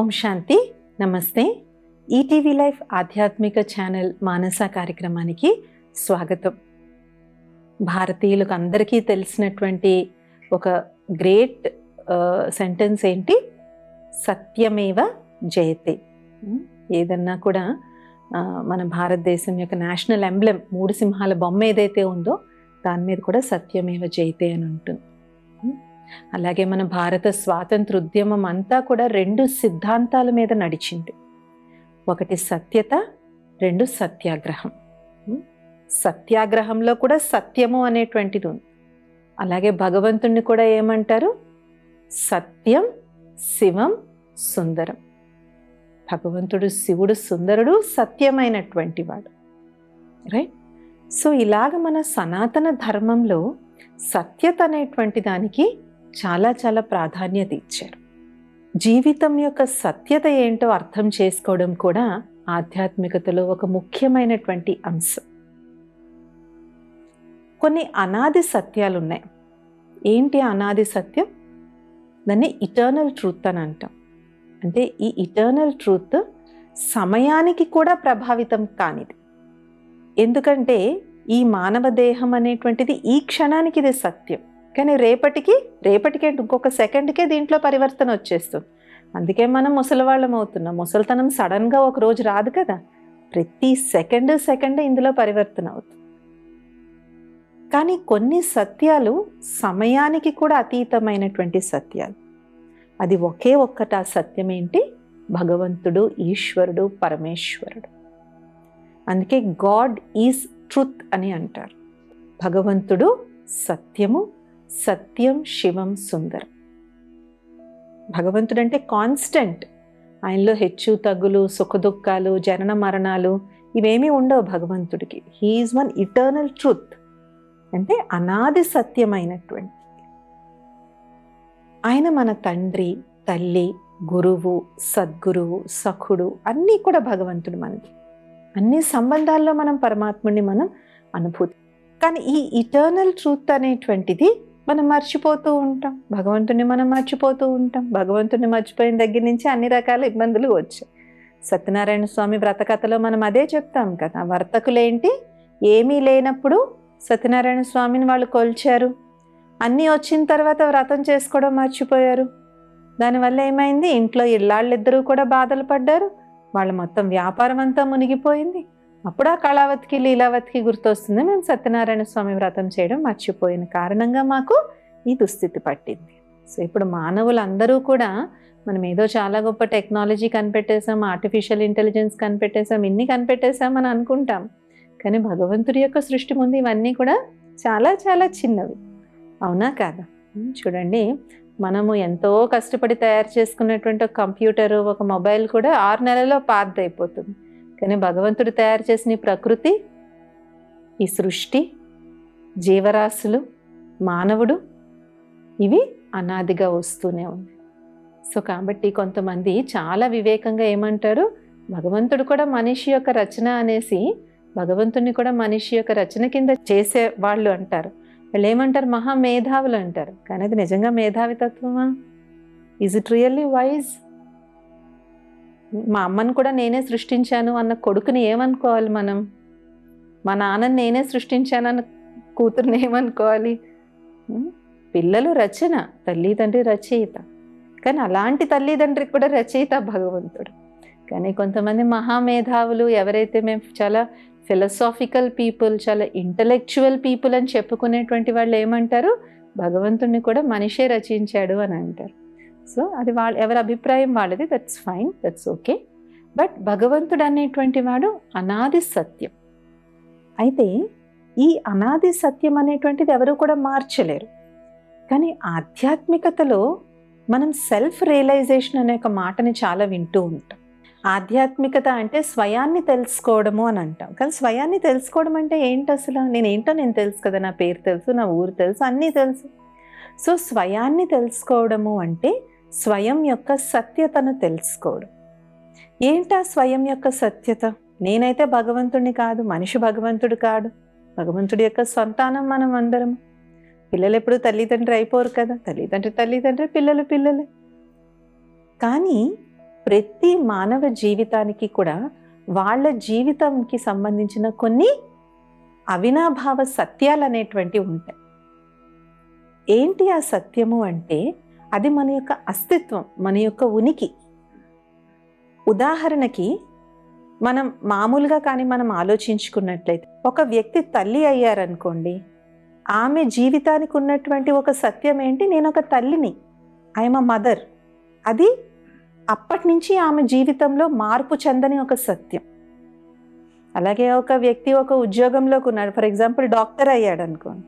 ఓం శాంతి. నమస్తే. ETV life ఆధ్యాత్మిక channel మానస కార్యక్రమానికి స్వాగతం. భారతీయులకు అందరికీ తెలిసినటువంటి ఒక గ్రేట్ సెంటెన్స్ ఏంటి? సత్యమేవ జయతే. ఏదన్నా కూడా మన భారతదేశం యొక్క నేషనల్ ఎంబ్లెమ్ 3 సింహాల బొమ్మ ఏదైతే ఉందో దాని మీద కూడా సత్యమేవ జయతే అని ఉంటుంది. అలాగే మన భారత స్వాతంత్ర ఉద్యమం అంతా కూడా 2 సిద్ధాంతాల మీద నడిచింది. ఒకటి సత్యత, 2 సత్యాగ్రహం. సత్యాగ్రహంలో కూడా సత్యము అనేటువంటిది ఉంది. అలాగే భగవంతుణ్ణి కూడా ఏమంటారు? సత్యం శివం సుందరం. భగవంతుడు శివుడు సుందరుడు, సత్యమైనటువంటి వాడు. రైట్. సో ఇలాగ మన సనాతన ధర్మంలో సత్యత అనేటువంటి దానికి చాలా చాలా ప్రాధాన్యత ఇచ్చారు. జీవితం యొక్క సత్యత ఏంటో అర్థం చేసుకోవడం కూడా ఆధ్యాత్మికతలో ఒక ముఖ్యమైనటువంటి అంశం. కొన్ని అనాది సత్యాలు ఉన్నాయి. ఏంటి అనాది సత్యం? దాన్ని ఇటర్నల్ ట్రూత్ అని అంటాం. అంటే ఈ ఇటర్నల్ ట్రూత్ సమయానికి కూడా ప్రభావితం కానిది. ఎందుకంటే ఈ మానవ దేహం అనేటువంటిది ఈ క్షణానికి ఇది సత్యం, కానీ రేపటికే ఇంకొక సెకండ్కే దీంట్లో పరివర్తన వచ్చేస్తుంది. అందుకే మనం ముసలివాళ్ళం అవుతున్నాం. ముసలితనం సడన్గా ఒక రోజు రాదు కదా, ప్రతి సెకండ్ ఇందులో పరివర్తన అవుతుంది. కానీ కొన్ని సత్యాలు సమయానికి కూడా అతీతమైనటువంటి సత్యాలు. అది ఒకే ఒక్కటి. ఆ సత్యం ఏంటి? భగవంతుడు, ఈశ్వరుడు, పరమేశ్వరుడు. అందుకే గాడ్ ఈజ్ ట్రూత్ అని అంటారు. భగవంతుడు సత్యము, సత్యం శివం సుందరం. భగవంతుడు అంటే కాన్స్టెంట్. ఆయనలో హెచ్చు తగ్గులు, సుఖదుఖాలు, జనన మరణాలు ఇవేమీ ఉండవు భగవంతుడికి. He is one eternal truth, అంటే అనాది సత్యమైనటువంటి. ఆయన మన తండ్రి, తల్లి, గురువు, సద్గురువు, సఖుడు అన్నీ కూడా భగవంతుడు మనది. అన్ని సంబంధాల్లో మనం పరమాత్ముడిని మనం అనుభూతి. కానీ ఈ ఇటర్నల్ ట్రూత్ అనేటువంటిది మనం మర్చిపోతూ ఉంటాం. భగవంతుని మనం మర్చిపోతూ ఉంటాం. భగవంతుని మర్చిపోయిన దగ్గర నుంచి అన్ని రకాల ఇబ్బందులు వచ్చాయి. సత్యనారాయణ స్వామి వ్రతకథలో మనం అదే చెప్తాం కదా. వర్తకులేంటి, ఏమీ లేనప్పుడు సత్యనారాయణ స్వామిని వాళ్ళు కొల్చారు. అన్నీ వచ్చిన తర్వాత వ్రతం చేసుకోవడం మర్చిపోయారు. దానివల్ల ఏమైంది? ఇంట్లో ఇళ్ళాళ్ళిద్దరూ కూడా బాధలు పడ్డారు. వాళ్ళ మొత్తం వ్యాపారం అంతా మునిగిపోయింది. అప్పుడు ఆ కళావతికి, లీలావతికి గుర్తొస్తుంది, మేము సత్యనారాయణ స్వామి వ్రతం చేయడం మర్చిపోయిన కారణంగా మాకు ఈ దుస్థితి పట్టింది. సో ఇప్పుడు మానవులందరూ కూడా మనం ఏదో చాలా గొప్ప టెక్నాలజీ కనిపెట్టేసాం, ఆర్టిఫిషియల్ ఇంటెలిజెన్స్ కనిపెట్టేసాం, ఇన్ని కనిపెట్టేసాం అని అనుకుంటాం. కానీ భగవంతుడి యొక్క సృష్టి ముందు ఇవన్నీ కూడా చాలా చాలా చిన్నవి. అవునా కాదా? చూడండి, మనము ఎంతో కష్టపడి తయారు చేసుకున్నటువంటి ఒక కంప్యూటర్, ఒక మొబైల్ కూడా 6 నెలల్లో పాతదైపోతుంది. కానీ భగవంతుడు తయారు చేసిన ఈ ప్రకృతి, ఈ సృష్టి, జీవరాశులు, మానవుడు, ఇవి అనాదిగా వస్తూనే ఉంది. సో కాబట్టి కొంతమంది చాలా వివేకంగా ఏమంటారు? భగవంతుడు కూడా మనిషి యొక్క రచన అనేసి భగవంతుడిని కూడా మనిషి యొక్క రచన కింద చేసే వాళ్ళు అంటారు. వాళ్ళు ఏమంటారు? మహామేధావులు అంటారు. కానీ అది నిజంగా మేధావితత్వమా? Is it really wise? మా అమ్మను కూడా నేనే సృష్టించాను అన్న కొడుకుని ఏమనుకోవాలి మనం? మా నాన్నని నేనే సృష్టించాను అన్న కూతురుని ఏమనుకోవాలి? పిల్లలు రచన, తల్లిదండ్రి రచయిత. కానీ అలాంటి తల్లిదండ్రికి కూడా రచయిత భగవంతుడు. కానీ కొంతమంది మహామేధావులు, ఎవరైతే మేము చాలా ఫిలసాఫికల్ పీపుల్, చాలా ఇంటలెక్చువల్ పీపుల్ అని చెప్పుకునేటువంటి వాళ్ళు ఏమంటారు? భగవంతుడిని కూడా మనిషే రచించాడు అని అంటారు. సో అది ఎవరి అభిప్రాయం వాళ్ళది. That's fine, that's okay. But భగవంతుడు అనేటువంటి వాడు అనాది సత్యం. అయితే ఈ అనాది సత్యం అనేటువంటిది ఎవరు కూడా మార్చలేరు. కానీ ఆధ్యాత్మికతలో మనం సెల్ఫ్ రియలైజేషన్ అనే ఒక మాటని చాలా వింటూ ఉంటాం. ఆధ్యాత్మికత అంటే స్వయాన్ని తెలుసుకోవడము అని అంటాం. కానీ స్వయాన్ని తెలుసుకోవడం అంటే ఏంటి అసలు? నేనేంటో నేను తెలుసు కదా, నా పేరు తెలుసు, నా ఊరు తెలుసు, అన్నీ తెలుసు. సో స్వయాన్ని తెలుసుకోవడము అంటే స్వయం యొక్క సత్యతను తెలుసుకోవడం. ఏంటా స్వయం యొక్క సత్యత? నేనైతే భగవంతుడిని కాదు, మనిషి భగవంతుడు కాడు. భగవంతుడి యొక్క సంతానం మనం అందరం. పిల్లలు ఎప్పుడు తల్లిదండ్రి అయిపోరు కదా, తల్లిదండ్రి పిల్లలు పిల్లలే. కానీ ప్రతి మానవ జీవితానికి కూడా వాళ్ళ జీవితంకి సంబంధించిన కొన్ని అవినాభావ సత్యాలు అనేటువంటివి ఉంటాయి. ఏంటి ఆ సత్యము అంటే అది మన యొక్క అస్తిత్వం, మన యొక్క ఉనికి. ఉదాహరణకి మనం మామూలుగా కానీ మనం ఆలోచించుకున్నట్లయితే ఒక వ్యక్తి తల్లి అయ్యారనుకోండి, ఆమె జీవితానికి ఉన్నటువంటి ఒక సత్యం ఏంటి, నేను ఒక తల్లిని, ఐఎమ్ అ మదర్. అది అప్పటి నుంచి ఆమె జీవితంలో మార్పు చెందని ఒక సత్యం. అలాగే ఒక వ్యక్తి ఒక ఉద్యోగంలోకి ఉన్నాడు, ఫర్ ఎగ్జాంపుల్ డాక్టర్ అయ్యాడు అనుకోండి,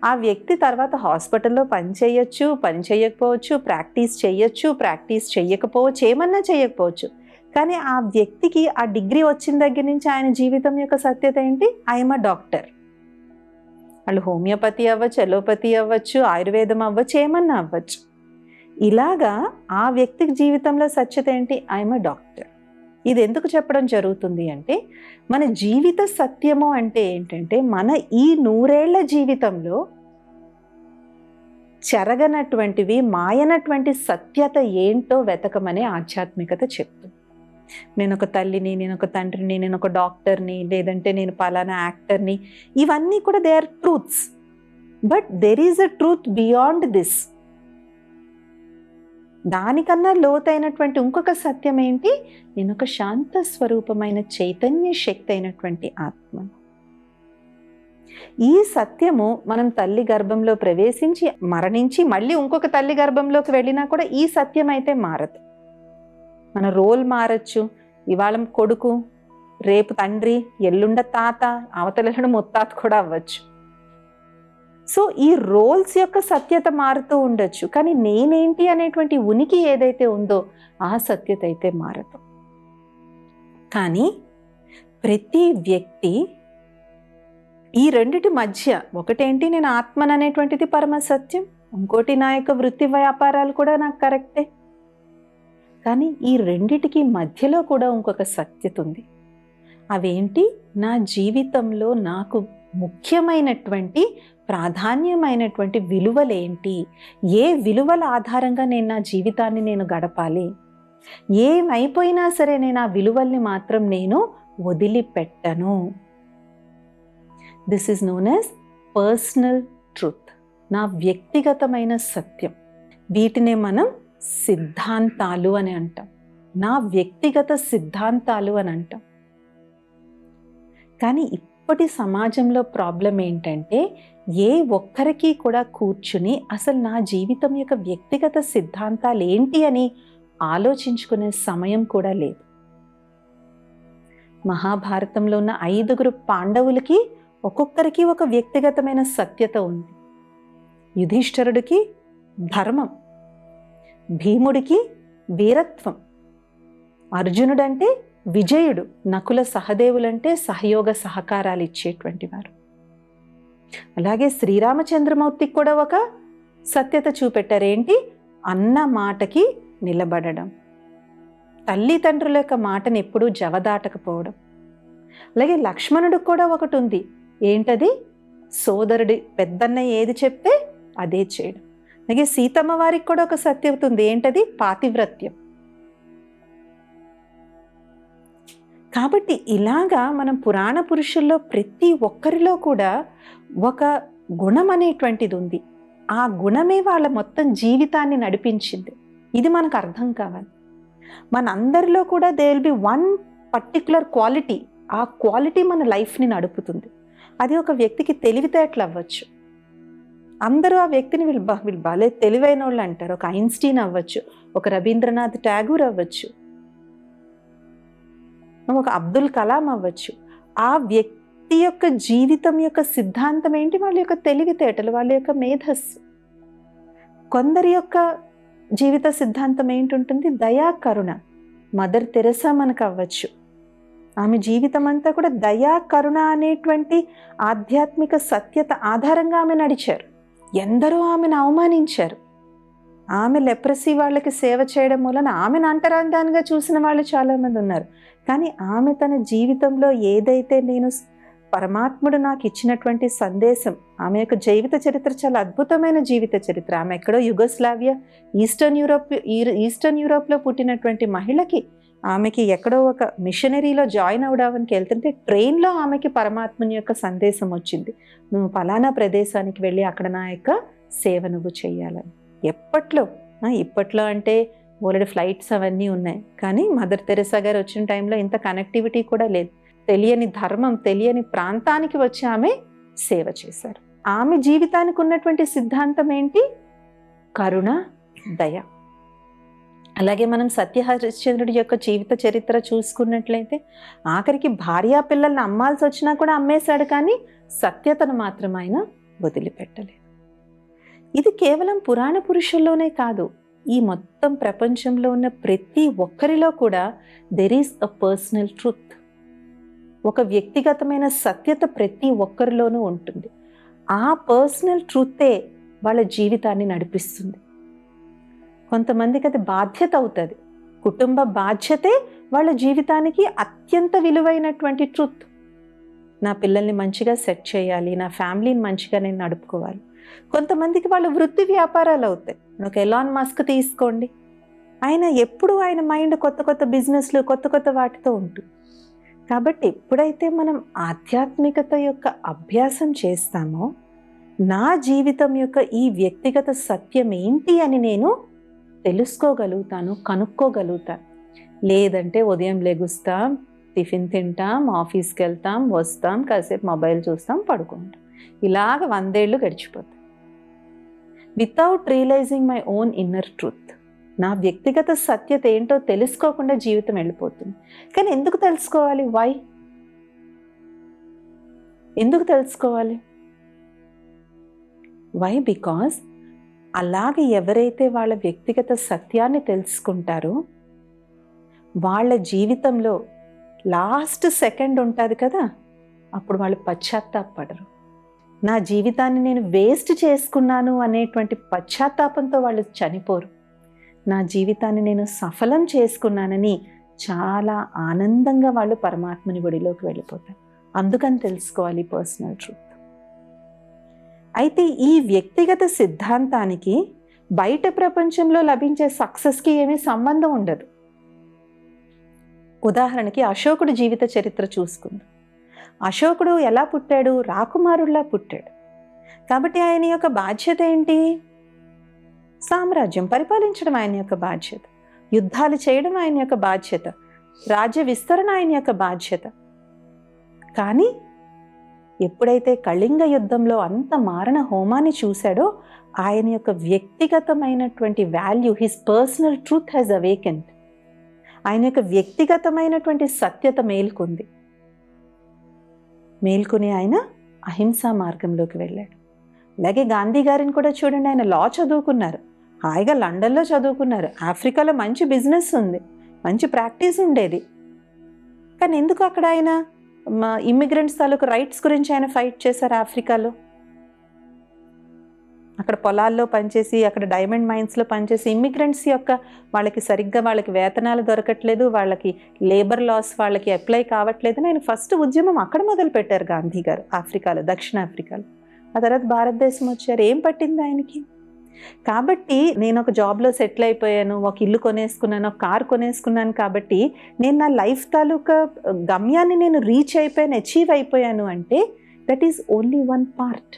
ఆ వ్యక్తి తర్వాత హాస్పిటల్లో పని చేయొచ్చు, పని చేయకపోవచ్చు, ప్రాక్టీస్ చేయొచ్చు, ప్రాక్టీస్ చేయకపోవచ్చు, ఏమన్నా చేయకపోవచ్చు. కానీ ఆ వ్యక్తికి ఆ డిగ్రీ వచ్చిన దగ్గర నుంచి ఆయన జీవితం యొక్క సత్యత ఏంటి, ఐఎమ్ అ డాక్టర్. వాళ్ళు హోమియోపతి అవ్వచ్చు, ఎలోపతి అవ్వచ్చు, ఆయుర్వేదం అవ్వచ్చు, ఏమన్నా అవ్వచ్చు. ఇలాగా ఆ వ్యక్తికి జీవితంలో సత్యత ఏంటి, ఐఎమ్ అ డాక్టర్. ఇది ఎందుకు చెప్పడం జరుగుతుంది అంటే మన జీవిత సత్యము అంటే ఏంటంటే మన ఈ 100 ఏళ్ల జీవితంలో చెరగనటువంటివి, మాయనటువంటి సత్యత ఏంటో వెతకమని ఆధ్యాత్మికత చెప్తుంది. నేను ఒక తల్లిని, నేను ఒక తండ్రిని, నేను ఒక డాక్టర్ని, లేదంటే నేను పలానా యాక్టర్ని, ఇవన్నీ కూడా they are truths. But there is a truth beyond this. దానికన్నా లోతైనటువంటి ఇంకొక సత్యం ఏంటి, నేను ఒక శాంత స్వరూపమైన చైతన్య శక్తి అయినటువంటి ఆత్మ. ఈ సత్యము మనం తల్లి గర్భంలో ప్రవేశించి మరణించి మళ్ళీ ఇంకొక తల్లి గర్భంలోకి వెళ్ళినా కూడా ఈ సత్యం అయితే మారదు. మన రోల్ మారచ్చు. ఇవాళ కొడుకు, రేపు తండ్రి, ఎల్లుండ తాత, అవతల ముత్తాత కూడా అవ్వచ్చు. సో ఈ రోల్స్ యొక్క సత్యత మారుతూ ఉండొచ్చు, కానీ నేనేంటి అనేటువంటి ఉనికి ఏదైతే ఉందో ఆ సత్యత అయితే మారదు. కానీ ప్రతి వ్యక్తి ఈ రెండిటి మధ్య, ఒకటేంటి నేను ఆత్మను అనేటువంటిది పరమ సత్యం, ఇంకోటి నా యొక్క వృత్తి వ్యాపారాలు కూడా నాకు కరెక్టే. కానీ ఈ రెండిటికి మధ్యలో కూడా ఇంకొక సత్యత ఉంది. అవేంటి, నా జీవితంలో నాకు ముఖ్యమైనటువంటి ప్రాధాన్యమైనటువంటి విలువలేంటి, ఏ విలువల ఆధారంగా నేను నా జీవితాన్ని నేను గడపాలి, ఏమైపోయినా సరే నేను ఆ విలువల్ని మాత్రం నేను వదిలిపెట్టను. This is known as personal truth, నా వ్యక్తిగతమైన సత్యం. వీటినే మనం సిద్ధాంతాలు అని అంటాం, నా వ్యక్తిగత సిద్ధాంతాలు అని అంటాం. కానీ ఇప్పటి సమాజంలో ప్రాబ్లం ఏంటంటే ఏ ఒక్కరికి కూడా కూర్చుని అసలు నా జీవితం యొక్క వ్యక్తిగత సిద్ధాంతాలు ఏంటి అని ఆలోచించుకునే సమయం కూడా లేదు. మహాభారతంలో ఉన్న 5 పాండవులకి ఒక్కొక్కరికి ఒక వ్యక్తిగతమైన సత్యత ఉంది. యుధిష్ఠిరుడికి ధర్మం, భీముడికి వీరత్వం, అర్జునుడంటే విజయుడు, నకుల సహదేవులంటే సహయోగ సహకారాలు ఇచ్చేటువంటి వారు. అలాగే శ్రీరామచంద్రమూర్తికి కూడా ఒక సత్యత చూపెట్టారు. ఏంటి, అన్న మాటకి నిలబడడం, తల్లిదండ్రుల యొక్క మాటని ఎప్పుడూ జవదాటకపోవడం. అలాగే లక్ష్మణుడికి కూడా ఒకటి ఉంది, ఏంటది, సోదరుడి పెద్దన్నయ్య ఏది చెప్తే అదే చేయడం. అలాగే సీతమ్మ వారికి కూడా ఒక సత్యత ఉంది, ఏంటది, పాతివ్రత్యం. కాబట్టి ఇలాగా మనం పురాణ పురుషుల్లో ప్రతి ఒక్కరిలో కూడా ఒక గుణం అనేటువంటిది ఉంది. ఆ గుణమే వాళ్ళ మొత్తం జీవితాన్ని నడిపించింది. ఇది మనకు అర్థం కావాలి. మనందరిలో కూడా they will be one particular quality, ఆ క్వాలిటీ మన లైఫ్ని నడుపుతుంది. అది ఒక వ్యక్తికి తెలివితేటలు అవ్వచ్చు, అందరూ ఆ వ్యక్తిని వీళ్ళు బాలే తెలివైన వాళ్ళు అంటారు. ఒక ఐన్స్టీన్ అవ్వచ్చు, ఒక రవీంద్రనాథ్ ఠాగూర్ అవ్వచ్చు, ఒక అబ్దుల్ కలాం అవ్వచ్చు. ఆ వ్యక్తి యొక్క జీవితం యొక్క సిద్ధాంతం ఏంటి, వాళ్ళ యొక్క తెలివితేటలు, వాళ్ళ యొక్క మేధస్సు. కొందరి యొక్క జీవిత సిద్ధాంతం ఏంటుంటుంది, దయా కరుణ. మదర్ తెరెసా మనకు అవ్వచ్చు, ఆమె జీవితం అంతా కూడా దయా కరుణ అనేటువంటి ఆధ్యాత్మిక సత్యత ఆధారంగా ఆమె నడిచారు. ఎందరో ఆమెను అవమానించారు. ఆమె లెప్రసీ వాళ్ళకి సేవ చేయడం వలన ఆమెను అంటరాందానిగా చూసిన వాళ్ళు చాలామంది ఉన్నారు. కానీ ఆమె తన జీవితంలో ఏదైతే నేను పరమాత్ముడు నాకు ఇచ్చినటువంటి సందేశం. ఆమె యొక్క జీవిత చరిత్ర చాలా అద్భుతమైన జీవిత చరిత్ర. ఆమె ఎక్కడో యుగోస్లావియా, ఈస్టర్న్ యూరోప్లో పుట్టినటువంటి మహిళకి, ఆమెకి ఎక్కడో ఒక మిషనరీలో జాయిన్ అవడానికి వెళ్తుంటే ట్రైన్లో ఆమెకి పరమాత్ముని యొక్క సందేశం వచ్చింది, నువ్వు ఫలానా ప్రదేశానికి వెళ్ళి అక్కడ నా యొక్క సేవ నువ్వు చెయ్యాలని. ఇప్పట్లో అంటే బోలెడు ఫ్లైట్స్ అవన్నీ ఉన్నాయి, కానీ మదర్ తెరెసా గారు వచ్చిన టైంలో ఇంత కనెక్టివిటీ కూడా లేదు. తెలియని ధర్మం, తెలియని ప్రాంతానికి వచ్చి ఆమె సేవ చేశారు. ఆమె జీవితానికి ఉన్నటువంటి సిద్ధాంతం ఏంటి? కరుణ, దయ. అలాగే మనం సత్య హరిశ్చంద్రుడి యొక్క జీవిత చరిత్ర చూసుకున్నట్లయితే ఆఖరికి భార్యా పిల్లల్ని అమ్మాల్సి వచ్చినా కూడా అమ్మేశాడు, కానీ సత్యతను మాత్రం ఆయన వదిలిపెట్టలేదు. ఇది కేవలం పురాణ పురుషుల్లోనే కాదు, ఈ మొత్తం ప్రపంచంలో ఉన్న ప్రతి ఒక్కరిలో కూడా there is a personal truth. ఒక వ్యక్తిగతమైన సత్యత ప్రతి ఒక్కరిలోనూ ఉంటుంది. ఆ పర్సనల్ ట్రూతే వాళ్ళ జీవితాన్ని నడిపిస్తుంది. కొంతమందికి అది బాధ్యత అవుతుంది. కుటుంబ బాధ్యతే వాళ్ళ జీవితానికి అత్యంత విలువైనటువంటి ట్రూత్. నా పిల్లల్ని మంచిగా సెట్ చేయాలి, నా ఫ్యామిలీని మంచిగా నేను నడుపుకోవాలి. కొంతమందికి వాళ్ళ వృత్తి వ్యాపారాలు అవుతాయి. ఒక ఎలాన్ మస్క్ తీసుకోండి, ఎప్పుడు ఆయన మైండ్ కొత్త కొత్త బిజినెస్లు, కొత్త కొత్త వాటితో ఉంటుంది. కాబట్టి ఎప్పుడైతే మనం ఆధ్యాత్మికత యొక్క అభ్యాసం చేస్తామో, నా జీవితం యొక్క ఈ వ్యక్తిగత సత్యం ఏంటి అని నేను తెలుసుకోగలుగుతాను, కనుక్కోగలుగుతాను. లేదంటే ఉదయం లెగుస్తాం, టిఫిన్ తింటాం, ఆఫీస్కి వెళ్తాం, వస్తాం, కాసేపు మొబైల్ చూస్తాం, పడుకుంటాం. ఇలాగ 100 ఏళ్ళు గడిచిపోతాయి without realising my own inner truth. నా వ్యక్తిగత సత్యత ఏంటో తెలుసుకోకుండా జీవితం వెళ్ళిపోతుంది. కానీ ఎందుకు తెలుసుకోవాలి? వై? ఎందుకు తెలుసుకోవాలి? వై? బికాజ్ అలాగే ఎవరైతే వాళ్ళ వ్యక్తిగత సత్యాన్ని తెలుసుకుంటారో వాళ్ళ జీవితంలో లాస్ట్ సెకండ్ ఉంటుంది కదా, అప్పుడు వాళ్ళు పశ్చాత్తాపడరు. నా జీవితాన్ని నేను వేస్ట్ చేసుకున్నాను అనేటువంటి పశ్చాత్తాపంతో వాళ్ళు చనిపోరు. నా జీవితాన్ని నేను సఫలం చేసుకున్నానని చాలా ఆనందంగా వాళ్ళు పరమాత్మని ఒడిలోకి వెళ్ళిపోతారు. అందుకని తెలుసుకోవాలి పర్సనల్ ట్రూత్. అయితే ఈ వ్యక్తిగత సిద్ధాంతానికి బయట ప్రపంచంలో లభించే సక్సెస్కి ఏమీ సంబంధం ఉండదు. ఉదాహరణకి అశోకుడు జీవిత చరిత్ర చూసుకుందాం. అశోకుడు ఎలా పుట్టాడు? రాకుమారుడిలా పుట్టాడు. కాబట్టి ఆయన యొక్క బాధ్యత ఏంటి? సామ్రాజ్యం పరిపాలించడం ఆయన యొక్క బాధ్యత, యుద్ధాలు చేయడం ఆయన యొక్క బాధ్యత, రాజ్య విస్తరణ ఆయన యొక్క బాధ్యత. కానీ ఎప్పుడైతే కళింగ యుద్ధంలో అంత మారణ హోమాన్ని చూశాడో, ఆయన యొక్క వ్యక్తిగతమైనటువంటి value, his personal truth has awakened. ఆయన యొక్క వ్యక్తిగతమైనటువంటి సత్యత మేల్కొని ఆయన అహింసా మార్గంలోకి వెళ్ళాడు. అలాగే గాంధీ గారిని కూడా చూడండి, ఆయన లా చదువుకున్నారు, హాయిగా లండన్లో చదువుకున్నారు, ఆఫ్రికాలో మంచి బిజినెస్ ఉంది, మంచి ప్రాక్టీస్ ఉండేది. కానీ ఎందుకు అక్కడ ఆయన ఇమ్మిగ్రెంట్స్ తాలూకు రైట్స్ గురించి ఆయన ఫైట్ చేశారు ఆఫ్రికాలో? అక్కడ పొలాల్లో పనిచేసి, అక్కడ డైమండ్ మైన్స్లో పనిచేసి ఇమ్మిగ్రెంట్స్ యొక్క వాళ్ళకి వేతనాలు దొరకట్లేదు, వాళ్ళకి లేబర్ లాస్ వాళ్ళకి అప్లై కావట్లేదు. ఆయన ఫస్ట్ ఉద్యమం అక్కడ మొదలు పెట్టారు గాంధీ గారు, ఆఫ్రికాలో, దక్షిణాఫ్రికాలో. ఆ తర్వాత భారతదేశం వచ్చారు. ఏం పట్టింది ఆయనకి? కాబట్టి నేను ఒక జాబ్లో సెటిల్ అయిపోయాను, ఒక ఇల్లు కొనేసుకున్నాను, ఒక కారు కొనేసుకున్నాను, కాబట్టి నేను నా లైఫ్ తాలూకా గమ్యాన్ని నేను రీచ్ అయిపోయాను, అచీవ్ అయిపోయాను అంటే that is only one part,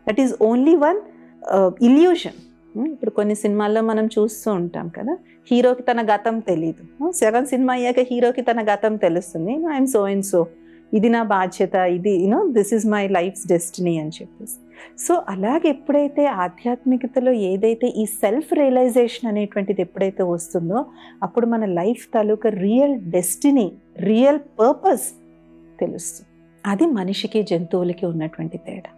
that is only one illusion. ఇప్పుడు కొన్ని సినిమాల్లో మనం చూస్తూ ఉంటాం కదా, హీరోకి తన గతం తెలీదు, సగం సినిమా అయ్యాక హీరోకి తన గతం తెలుస్తుంది, ఐఎమ్ సో అండ్ సో, ఇది నా బాధ్యత, ఇది this is my life's destiny అని చెప్పేసి. సో అలాగే ఎప్పుడైతే ఆధ్యాత్మికతలో ఏదైతే ఈ సెల్ఫ్ రియలైజేషన్ అనేటువంటిది ఎప్పుడైతే వస్తుందో, అప్పుడు మన లైఫ్ తాలూకా రియల్ డెస్టినీ, రియల్ పర్పస్ తెలుస్తుంది. అది మనిషికి జంతువులకి ఉన్నటువంటి తేడా.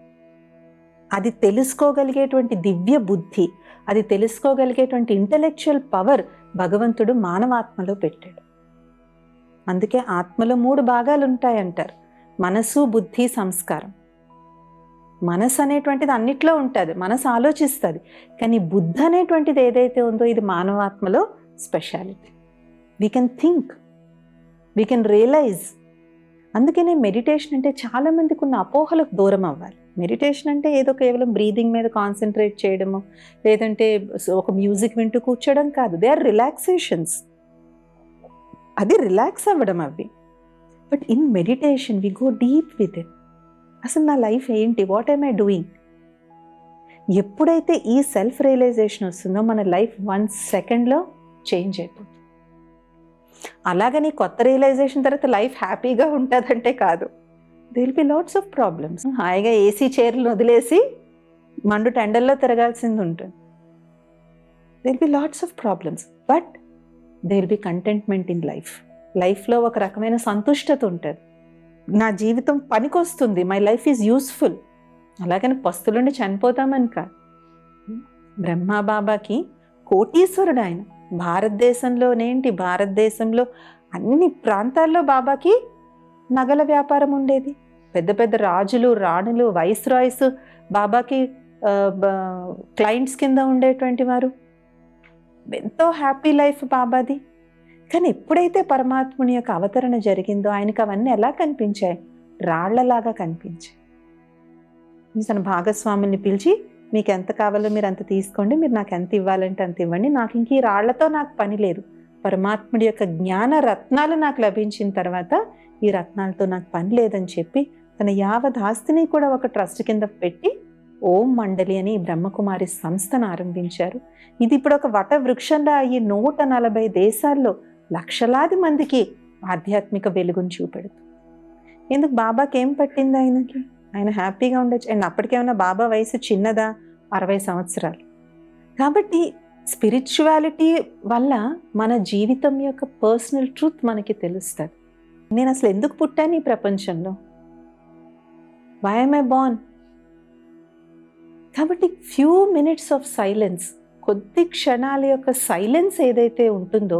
అది తెలుసుకోగలిగేటువంటి దివ్య బుద్ధి, అది తెలుసుకోగలిగేటువంటి ఇంటెలెక్చువల్ పవర్ భగవంతుడు మానవాత్మలో పెట్టాడు. అందుకే ఆత్మలో 3 భాగాలు ఉంటాయంటారు, మనసు, బుద్ధి, సంస్కారం. మనసు అనేటువంటిది అన్నిట్లో ఉంటుంది, మనసు ఆలోచిస్తుంది. కానీ బుద్ధి అనేటువంటిది ఏదైతే ఉందో ఇది మానవాత్మలో speciality. We can think, we can realise. అందుకనే మెడిటేషన్ అంటే చాలా మందికి ఉన్న అపోహలకు దూరం అవ్వాలి. మెడిటేషన్ అంటే ఏదో కేవలం బ్రీదింగ్ మీద కాన్సన్ట్రేట్ చేయడము, లేదంటే ఒక మ్యూజిక్ వింటూ కూర్చోవడం కాదు. They are relaxations. అది రిలాక్స్ అవ్వడం అవి. But in meditation we go deep with it. అసలు నా లైఫ్ ఏంటి, వాట్ ఐమ్ ఐ డూయింగ్? ఎప్పుడైతే ఈ సెల్ఫ్ రియలైజేషన్ వస్తుందో మన లైఫ్ 1 సెకండ్లో చేంజ్ అయిపోతుంది. అలాగని కొత్త రియలైజేషన్ తర్వాత లైఫ్ హ్యాపీగా ఉంటుందంటే కాదు. They will be lots of problems. హాయిగా ఏసీ చైర్లను వదిలేసి మండు టెండల్లో తిరగాల్సింది ఉంటుంది. They will be lots of problems, but they will be contentment in life. లైఫ్లో ఒక రకమైన సంతుష్టత ఉంటుంది. నా జీవితం పనికొస్తుంది, మై లైఫ్ ఈజ్ యూస్ఫుల్. అలాగని పస్తులుండి చనిపోతామని కాదు. బ్రహ్మబాబాకి కోటీశ్వరుడు ఆయన. భారతదేశంలో అన్ని ప్రాంతాల్లో బాబాకి నగల వ్యాపారం ఉండేది. పెద్ద పెద్ద రాజులు, రాణులు, వైస్రాయ్స్ బాబాకి క్లయింట్స్ కింద ఉండేటువంటి వారు. ఎంతో హ్యాపీ లైఫ్ బాబాది. కానీ ఎప్పుడైతే పరమాత్ముని యొక్క అవతరణ జరిగిందో ఆయనకు అవన్నీ ఎలా కనిపించాయి? రాళ్లలాగా కనిపించాయి. తన భాగస్వాముల్ని పిలిచి, మీకు ఎంత కావాలో మీరు అంత తీసుకోండి, మీరు నాకు ఎంత ఇవ్వాలంటే అంత ఇవ్వండి, నాకు ఇంక ఈ రాళ్లతో నాకు పని లేదు. పరమాత్ముడి యొక్క జ్ఞాన రత్నాలు నాకు లభించిన తర్వాత ఈ రత్నాలతో నాకు పని లేదని చెప్పి తన యావత్ ఆస్తిని కూడా ఒక ట్రస్ట్ కింద పెట్టి ఓం మండలి అని బ్రహ్మకుమారి సంస్థను ఆరంభించారు. ఇది ఇప్పుడు ఒక వట వృక్షంగా అయ్యి 140 దేశాల్లో లక్షలాది మందికి ఆధ్యాత్మిక వెలుగును చూపెడుతుంది. ఎందుకు? బాబాకి ఏం పట్టింది ఆయనకి? ఆయన హ్యాపీగా ఉండొచ్చు. అండ్ అప్పటికేమన్నా బాబా వయసు చిన్నదా? 60 సంవత్సరాలు. కాబట్టి స్పిరిచువాలిటీ వల్ల మన జీవితం యొక్క పర్సనల్ ట్రూత్ మనకి తెలుస్తుంది. నేను అసలు ఎందుకు పుట్టాను ఈ ప్రపంచంలో? Why am I born? కాబట్టి ఫ్యూ మినిట్స్ ఆఫ్ సైలెన్స్, కొద్ది క్షణాల యొక్క సైలెన్స్ ఏదైతే ఉంటుందో,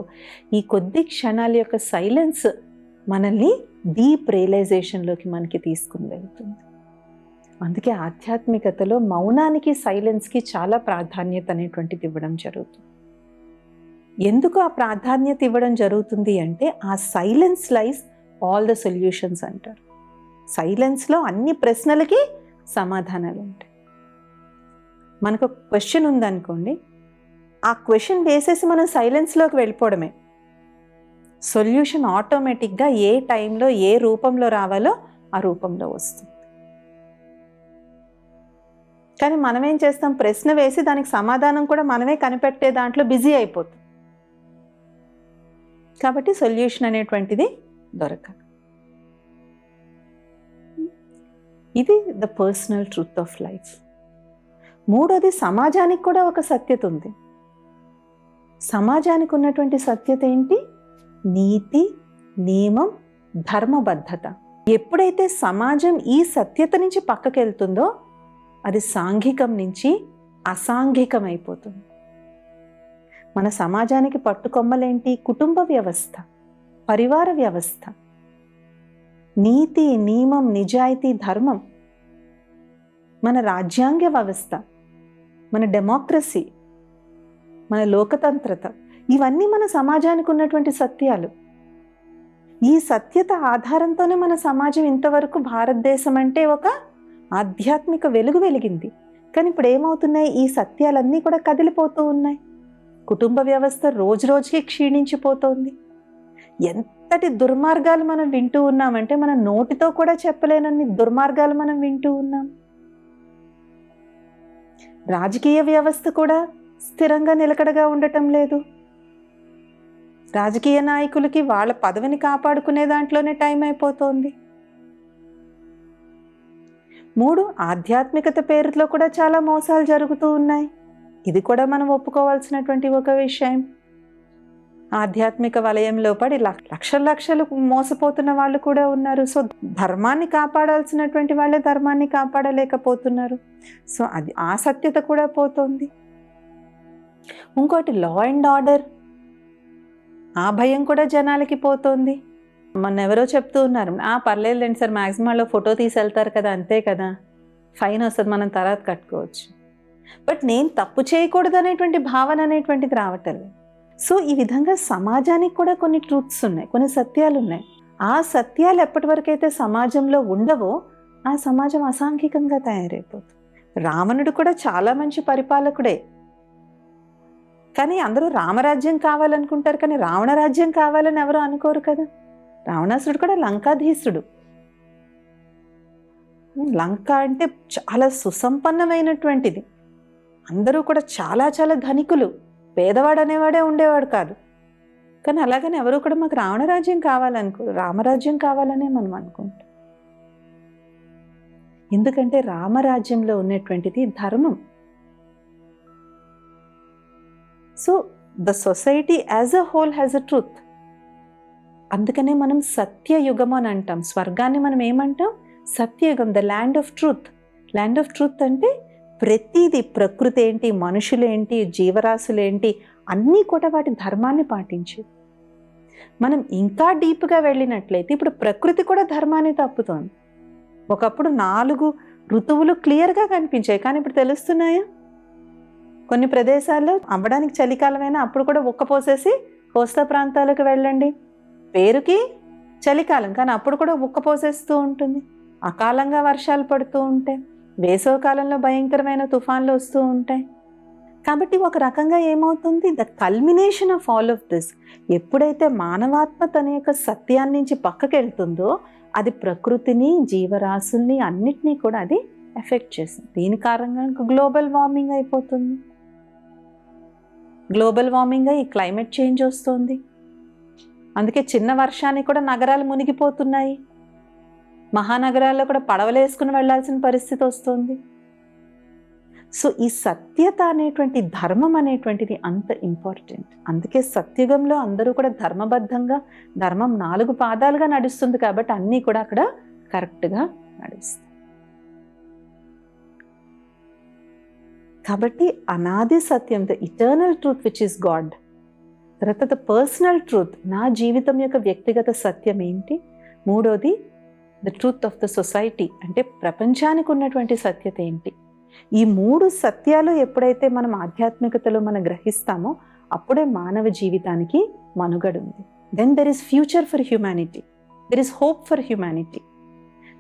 ఈ కొద్ది క్షణాల యొక్క సైలెన్స్ మనల్ని డీప్ రియలైజేషన్లోకి మనకి తీసుకుని వెళ్తుంది. అందుకే ఆధ్యాత్మికతలో మౌనానికి, సైలెన్స్కి చాలా ప్రాధాన్యత అనేటువంటిది ఇవ్వడం జరుగుతుంది. ఎందుకు ఆ ప్రాధాన్యత ఇవ్వడం జరుగుతుంది అంటే, ఆ silence lies all the solutions అంటారు. సైలెన్స్లో అన్ని ప్రశ్నలకి సమాధానాలు ఉంటాయి. మనకు ఒక క్వశ్చన్ ఉందనుకోండి, ఆ క్వశ్చన్ వేసేసి మనం సైలెన్స్లోకి వెళ్ళిపోవడమే. సొల్యూషన్ ఆటోమేటిక్గా ఏ టైంలో ఏ రూపంలో రావాలో ఆ రూపంలో వస్తుంది. కానీ మనం ఏం చేస్తాం? ప్రశ్న వేసి దానికి సమాధానం కూడా మనమే కనిపెట్టే దాంట్లో బిజీ అయిపోతాం. కాబట్టి సొల్యూషన్ అనేటువంటిది దొరకదు. ఇది the personal truth of life. మూడోది, సమాజానికి కూడా ఒక సత్యత ఉంది. సమాజానికి ఉన్నటువంటి సత్యత ఏంటి? నీతి, నియమం, ధర్మబద్ధత. ఎప్పుడైతే సమాజం ఈ సత్యత నుంచి పక్కకి వెళ్తుందో అది సాంఘికం నుంచి అసాంఘికం అయిపోతుంది. మన సమాజానికి పట్టుకొమ్మలేంటి? కుటుంబ వ్యవస్థ, పరివార వ్యవస్థ, నీతి, నియమం, నిజాయితీ, ధర్మం, మన రాజ్యాంగ వ్యవస్థ, మన డెమోక్రసీ, మన లోకతంత్రత, ఇవన్నీ మన సమాజానికి ఉన్నటువంటి సత్యాలు. ఈ సత్యత ఆధారంతోనే మన సమాజం ఇంతవరకు భారతదేశం అంటే ఒక ఆధ్యాత్మిక వెలుగు వెలిగింది. కానీ ఇప్పుడు ఏమవుతున్నాయి? ఈ సత్యాలన్నీ కూడా కదిలిపోతూ ఉన్నాయి. కుటుంబ వ్యవస్థ రోజు రోజుకి క్షీణించిపోతోంది. ఎంతటి దుర్మార్గాలు మనం వింటూ ఉన్నామంటే, మన నోటితో కూడా చెప్పలేనన్ని దుర్మార్గాలు మనం వింటూ ఉన్నాం. రాజకీయ వ్యవస్థ కూడా స్థిరంగా నిలకడగా ఉండటం లేదు. రాజకీయ నాయకులకి వాళ్ళ పదవిని కాపాడుకునే దాంట్లోనే టైం అయిపోతోంది. 3, ఆధ్యాత్మికత పేరుతో కూడా చాలా మోసాలు జరుగుతూ ఉన్నాయి. ఇది కూడా మనం ఒప్పుకోవాల్సినటువంటి ఒక విషయం. ఆధ్యాత్మిక వలయంలో పడి లక్షలు మోసపోతున్న వాళ్ళు కూడా ఉన్నారు. సో ధర్మాన్ని కాపాడాల్సినటువంటి వాళ్ళే ధర్మాన్ని కాపాడలేకపోతున్నారు. సో అది ఆ సత్యత కూడా పోతుంది. ఇంకోటి, లా అండ్ ఆర్డర్, ఆ భయం కూడా జనాలకి పోతుంది. మొన్న ఎవరో చెప్తూ ఉన్నారు, పర్లేదులేండి సార్, మ్యాక్సిమం వాళ్ళు ఫోటో తీసి వెళ్తారు కదా, అంతే కదా, ఫైన్ వస్తుంది, మనం తర్వాత కట్టుకోవచ్చు. బట్ నేను తప్పు చేయకూడదు అనేటువంటి భావన అనేటువంటిది రావటం లేదు. సో ఈ విధంగా సమాజానికి కూడా కొన్ని ట్రూత్స్ ఉన్నాయి, కొన్ని సత్యాలు ఉన్నాయి. ఆ సత్యాలు ఎప్పటి వరకైతే సమాజంలో ఉండవో ఆ సమాజం అసాంఘికంగా తయారైపోతుంది. రావణుడు కూడా చాలా మంచి పరిపాలకుడే, కానీ అందరూ రామరాజ్యం కావాలనుకుంటారు, కానీ రావణ రాజ్యం కావాలని ఎవరు అనుకోరు కదా. రావణాసురుడు కూడా లంకాధీసుడు. లంక అంటే చాలా సుసంపన్నమైనటువంటిది, అందరూ కూడా చాలా చాలా ధనికులు, పేదవాడు అనేవాడే ఉండేవాడు కాదు. కానీ అలాగని ఎవరు కూడా మాకు రావణరాజ్యం కావాలనుకోరు, రామరాజ్యం కావాలనే మనం అనుకుంటాం. ఎందుకంటే రామరాజ్యంలో ఉన్నటువంటిది ధర్మం. So the society as a whole has a truth. అందుకనే మనం సత్యయుగం అని అంటాం. స్వర్గాన్ని మనం ఏమంటాం? సత్యయుగం, the land of truth. Land of truth అంటే ప్రతిదీ, ప్రకృతి ఏంటి, మనుషులేంటి, జీవరాశులేంటి, అన్నీ కూడా వాటి ధర్మాన్ని పాటించి. మనం ఇంకా డీప్గా వెళ్ళినట్లయితే ఇప్పుడు ప్రకృతి కూడా ధర్మాన్ని తప్పుతోంది. ఒకప్పుడు 4 ఋతువులు క్లియర్గా కనిపించాయి, కానీ ఇప్పుడు తెలుస్తున్నాయా? కొన్ని ప్రదేశాల్లో అవ్వడానికి చలికాలమైనా అప్పుడు కూడా ఉక్కపోసేసి కోస్తా ప్రాంతాలకు వెళ్ళండి, పేరుకి చలికాలం కానీ అప్పుడు కూడా ఉక్కపోసేస్తూ ఉంటుంది, అకాలంగా వర్షాలు పడుతూ ఉంటాయి, వేసవకాలంలో భయంకరమైన తుఫాన్లు వస్తూ ఉంటాయి. కాబట్టి ఒక రకంగా ఏమవుతుంది, the culmination of all of this ఎప్పుడైతే మానవాత్మ తన యొక్క సత్యాన్ని నుంచి పక్కకి వెళ్తుందో అది ప్రకృతిని, జీవరాశుల్ని అన్నిటినీ కూడా అది ఎఫెక్ట్ చేస్తుంది. దీని కారణంగా గ్లోబల్ వార్మింగ్ అయిపోతుంది. గ్లోబల్ వార్మింగ్ ఈ క్లైమేట్ చేంజ్ వస్తుంది. అందుకే చిన్న వర్షానికి కూడా నగరాలు మునిగిపోతున్నాయి, మహానగరాల్లో కూడా పడవలు వేసుకుని వెళ్లాల్సిన పరిస్థితి వస్తుంది. సో ఈ సత్యత అనేటువంటి ధర్మం అనేటువంటిది అంత ఇంపార్టెంట్. అందుకే సత్యుగంలో అందరూ కూడా ధర్మబద్ధంగా, ధర్మం 4 పాదాలుగా నడుస్తుంది కాబట్టి అన్నీ కూడా అక్కడ కరెక్ట్గా నడుస్తాయి. కాబట్టి అనాది సత్యం, the eternal truth which is God. తర్వాత ద పర్సనల్ ట్రూత్, నా జీవితం యొక్క వ్యక్తిగత సత్యం ఏంటి. మూడోది the truth of the society, అంటే ప్రపంచానికి ఉన్నటువంటి సత్యత ఏంటి. ఈ 3 సత్యాలు ఎప్పుడైతే మనం ఆధ్యాత్మికతలో మనం గ్రహిస్తామో అప్పుడే మానవ జీవితానికి మనుగడ ఉంది. Then there is future for humanity, there is hope for humanity.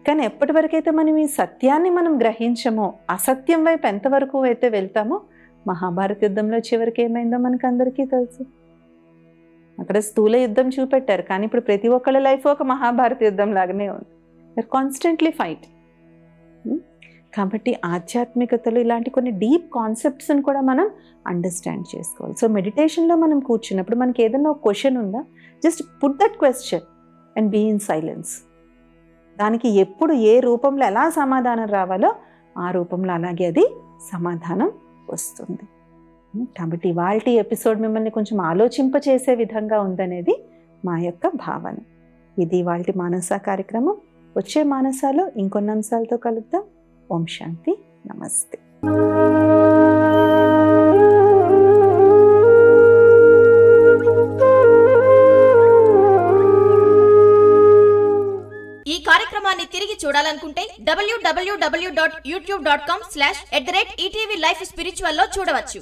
కానీ ఎప్పటి వరకైతే మనం ఈ సత్యాన్ని మనం గ్రహించమో, అసత్యం వైపు ఎంతవరకు అయితే వెళ్తామో, మహాభారత యుద్ధంలో చివరికి ఏమైందో మనకు అందరికీ తెలుసు. అక్కడ స్థూల యుద్ధం చూపెట్టారు, కానీ ఇప్పుడు ప్రతి ఒక్కళ్ళ లైఫ్ ఒక మహాభారత యుద్ధం లాగానే ఉంది. There constantly fight. కాబట్టి ఆధ్యాత్మికతలో ఇలాంటి కొన్ని డీప్ కాన్సెప్ట్స్ని కూడా మనం అండర్స్టాండ్ చేసుకోవాలి. సో మెడిటేషన్లో మనం కూర్చున్నప్పుడు మనకి ఏదైనా ఒక క్వశ్చన్ ఉందా, just put that question and be in silence. దానికి ఎప్పుడు ఏ రూపంలో ఎలా సమాధానం రావాలో ఆ రూపంలో అలాగే అది సమాధానం వస్తుంది. కాబట్టి ఇవాల్టి ఎపిసోడ్ మిమ్మల్ని కొంచెం ఆలోచింపచేసే విధంగా ఉందనేది మా యొక్క భావన. ఇది ఇవాల్టి మానస కార్యక్రమం. వచ్చే మానసాలో ఇంకొన్ని అంశాలతో కలుద్దాం. ఓం శాంతి. నమస్తే. ఈ కార్యక్రమాన్ని తిరిగి చూడాలనుకుంటే www.youtube.com/@ETV Life Spiritual లో చూడవచ్చు.